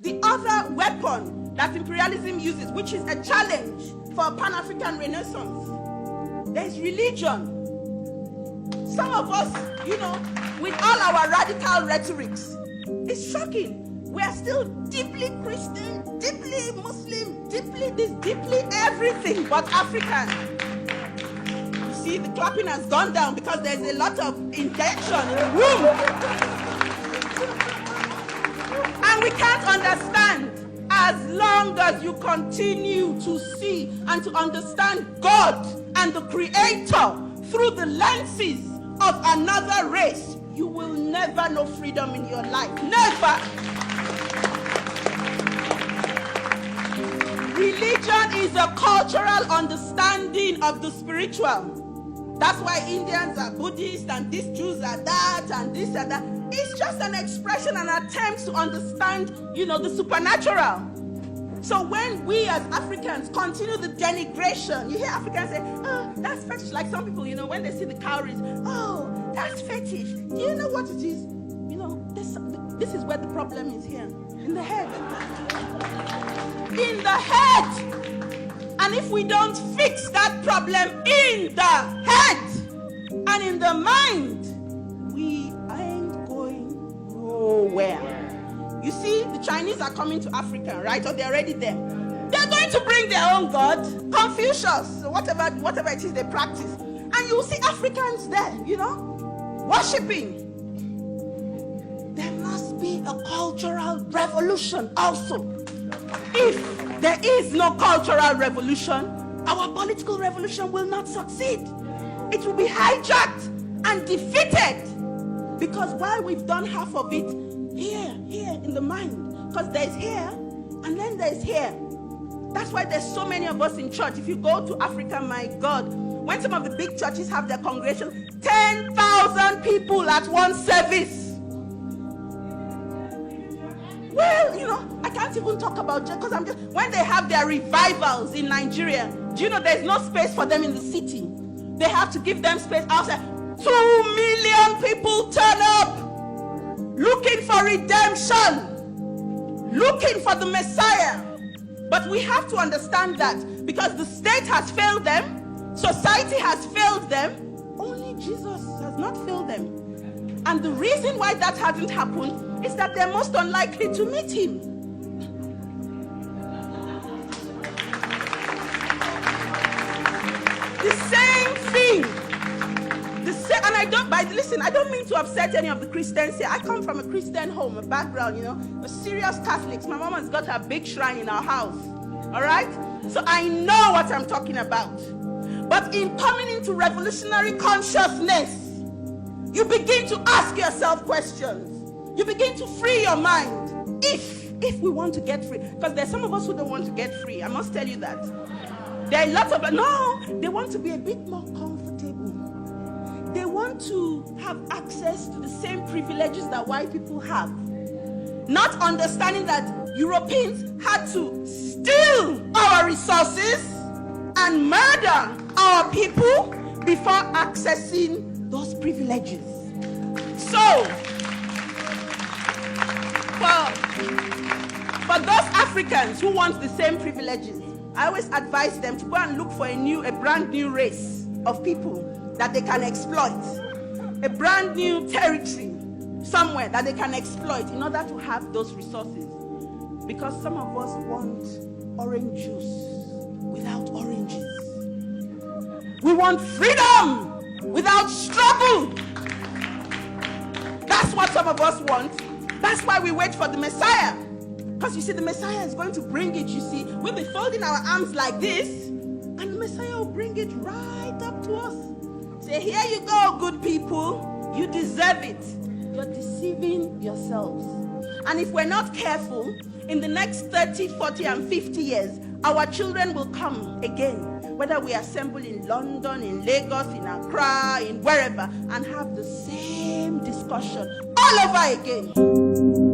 the other weapon that imperialism uses, which is a challenge for a Pan-African Renaissance. There's religion. Some of us, with all our radical rhetorics, it's shocking. We are still deeply Christian, deeply Muslim, deeply this, deeply everything but African. You see, the clapping has gone down because there's a lot of intention in the room. And we can't understand as long as you continue to see and to understand God and the Creator through the lenses of another race. You will never know freedom in your life. Never. Religion is a cultural understanding of the spiritual. That's why Indians are Buddhists and these Jews are that and this and that. It's just an expression, an attempt to understand, the supernatural. So when we as Africans continue the denigration, you hear Africans say, oh, that's fetish. Like some people, when they see the cowries, oh, that's fetish. Do you know what it is? This is where the problem is here. In the head. In the head. And if we don't fix that problem in the head and in the mind, we ain't going nowhere. You see, the Chinese are coming to Africa, right? Or they're already there. They're going to bring their own God, Confucius, whatever it is they practice. And you'll see Africans there, worshipping. There must be a cultural revolution also. If there is no cultural revolution, our political revolution will not succeed. It will be hijacked and defeated. Because while we've done half of it here in the mind, because there's here and then there's here. That's why there's so many of us in church. If you go to Africa, my God, when some of the big churches have their congregation, 10,000 people at one service. Well, I can't even talk about it because when they have their revivals in Nigeria, do you know there's no space for them in the city? They have to give them space outside. 2 million people turn up looking for redemption, looking for the Messiah. But we have to understand that because the state has failed them, society has failed them, only Jesus has not failed them. And the reason why that hasn't happened is that they're most unlikely to meet him. The same thing. And I don't mean to upset any of the Christians here. I come from a Christian home, a background, we're serious Catholics. My mom has got her big shrine in our house. All right? So I know what I'm talking about. But in coming into revolutionary consciousness, you begin to ask yourself questions. You begin to free your mind. If we want to get free. Because there's some of us who don't want to get free. I must tell you that. There are lots of, they want to be a bit more comfortable. They want to have access to the same privileges that white people have. Not understanding that Europeans had to steal our resources and murder our people before accessing those privileges. So, for those Africans who want the same privileges, I always advise them to go and look for a brand new race of people that they can exploit. A brand new territory somewhere that they can exploit in order to have those resources. Because some of us want orange juice without oranges. We want freedom without struggle. That's what some of us want. That's why we wait for the Messiah. Because you see, the Messiah is going to bring it, you see. We'll be folding our arms like this, and the Messiah will bring it right up to us. Say, here you go, good people. You deserve it. You're deceiving yourselves. And if we're not careful, in the next 30, 40, and 50 years, our children will come again, whether we assemble in London, in Lagos, in Accra, in wherever, and have the same discussion all over again.